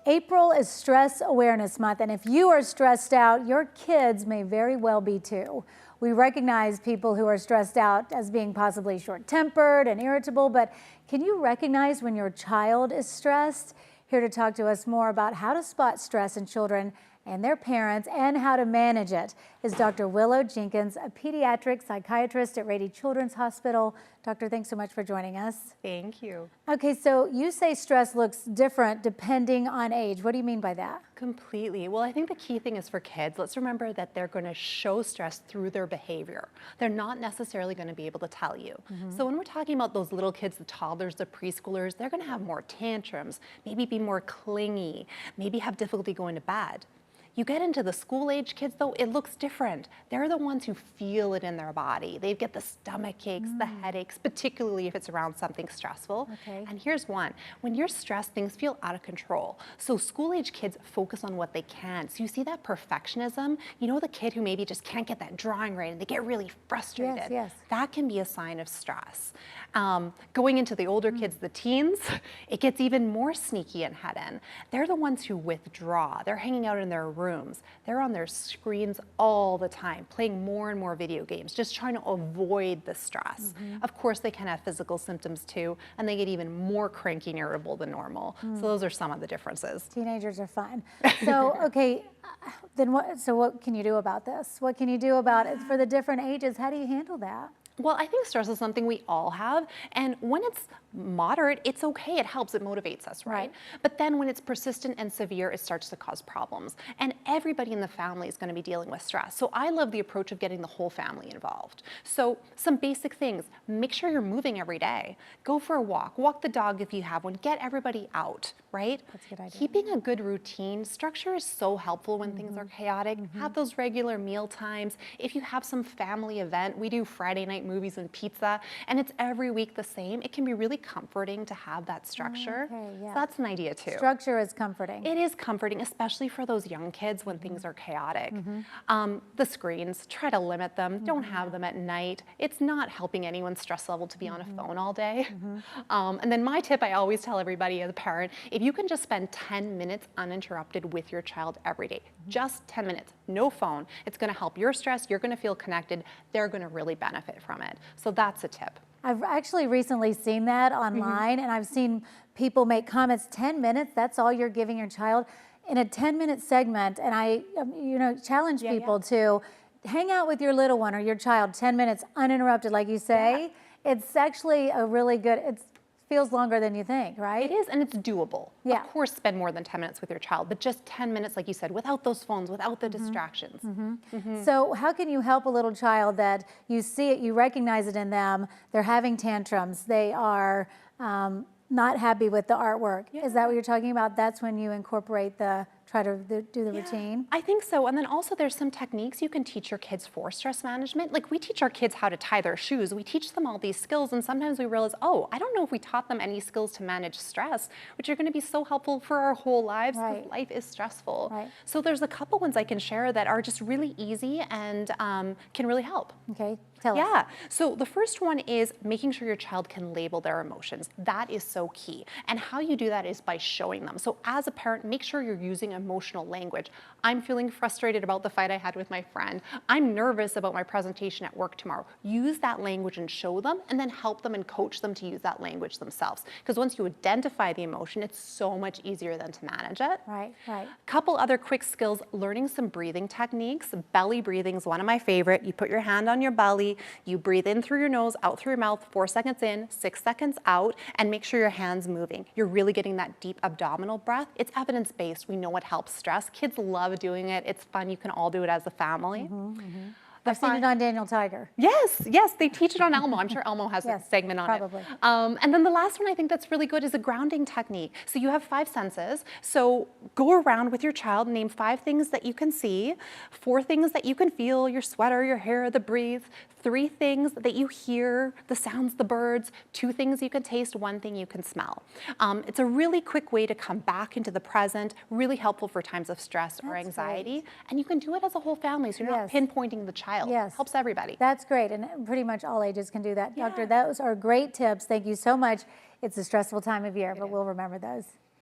April is Stress Awareness Month, and if you are stressed out, your kids may very well be too. We recognize people who are stressed out as being possibly short-tempered and irritable, but can you recognize when your child is stressed? Here to talk to us more about how to spot stress in children and their parents and how to manage it is Dr. Willough Jenkins, a pediatric psychiatrist at Rady Children's Hospital. Doctor, thanks so much for joining us. Thank you. Okay, so you say stress looks different depending on age. What do you mean by that? Completely. Well, I think the key thing is for kids, let's remember that they're going to show stress through their behavior. They're not necessarily going to be able to tell you. So when we're talking about those little kids, the toddlers, the preschoolers, they're going to have more tantrums, maybe be more clingy, maybe have difficulty going to bed. You get into the school age kids though, it looks different. They're the ones who feel it in their body. They get the stomach aches, the headaches, particularly if it's around something stressful. Okay. And here's one, when you're stressed, things feel out of control. So school age kids focus on what they can. So you see that perfectionism, you know the kid who maybe just can't get that drawing right and they get really frustrated. Yes, yes. That can be a sign of stress. Going into the older kids, the teens, it gets even more sneaky and head-in. They're the ones who withdraw. They're hanging out in their rooms. They're on their screens all the time, playing more and more video games, just trying to avoid the stress. Of course, they can have physical symptoms too, and they get even more cranky and irritable than normal. So those are some of the differences. Teenagers are fun. So, okay, then what can you do about this? What can you do about it for the different ages? How do you handle that? Well, I think stress is something we all have, and when it's moderate, it's okay, it helps, it motivates us, right? But then when it's persistent and severe, it starts to cause problems. And everybody in the family is gonna be dealing with stress. So I love the approach of getting the whole family involved. So some basic things, make sure you're moving every day. Go for a walk the dog if you have one, get everybody out, right? That's a good idea. Keeping a good routine, structure is so helpful when things are chaotic. Have those regular meal times. If you have some family event, we do Friday night movies and pizza, and it's every week the same, it can be really comforting to have that structure. Okay, yeah. So that's an idea too. Structure is comforting. It is comforting, especially for those young kids when things are chaotic. The screens, try to limit them. Don't have them at night. It's not helping anyone's stress level to be on a phone all day. And then my tip I always tell everybody as a parent, if you can just spend 10 minutes uninterrupted with your child every day, just 10 minutes, no phone, it's gonna help your stress, you're gonna feel connected, they're gonna really benefit from it. So that's a tip. I've actually recently seen that online, and I've seen people make comments, 10 minutes, that's all you're giving your child in a 10-minute segment, and I challenge people to hang out with your little one or your child 10 minutes uninterrupted, like you say. It's actually a really good, it feels longer than you think, right? It is, and it's doable. Yeah. Of course, spend more than 10 minutes with your child, but just 10 minutes, like you said, without those phones, without the distractions. So how can you help a little child that you see it, you recognize it in them, they're having tantrums, they are not happy with the artwork? Is that what you're talking about? That's when you incorporate try to do the routine? I think so, and then also there's some techniques you can teach your kids for stress management. Like we teach our kids how to tie their shoes. We teach them all these skills, and sometimes we realize, oh, I don't know if we taught them any skills to manage stress, which are gonna be so helpful for our whole lives, because life is stressful. So there's a couple ones I can share that are just really easy and can really help. Okay, tell us. So the first one is making sure your child can label their emotions. That is so key. And how you do that is by showing them. So as a parent, make sure you're using emotional language. I'm feeling frustrated about the fight I had with my friend. I'm nervous about my presentation at work tomorrow. Use that language and show them, and then help them and coach them to use that language themselves. Because once you identify the emotion, it's so much easier then to manage it. Right. Couple other quick skills, learning some breathing techniques. Belly breathing is one of my favorite. You put your hand on your belly, you breathe in through your nose, out through your mouth, 4 seconds in, 6 seconds out, and make sure your hand's moving. You're really getting that deep abdominal breath. It's evidence-based. We know it helps stress. Kids love doing it. It's fun. You can all do it as a family. I've seen it on Daniel Tiger. Yes, they teach it on Elmo. I'm sure Elmo has a segment on probably. it. And then the last one I think that's really good is a grounding technique. So you have 5 senses. So go around with your child, name 5 things that you can see, 4 things that you can feel, your sweater, your hair, the breeze, 3 things that you hear, the sounds, the birds, 2 things you can taste, 1 thing you can smell. It's a really quick way to come back into the present, really helpful for times of stress or anxiety. Great. And you can do it as a whole family, so you're not pinpointing the child. Helps everybody. That's great, and pretty much all ages can do that. Doctor, those are great tips. Thank you so much. It's a stressful time of year, but we'll remember those.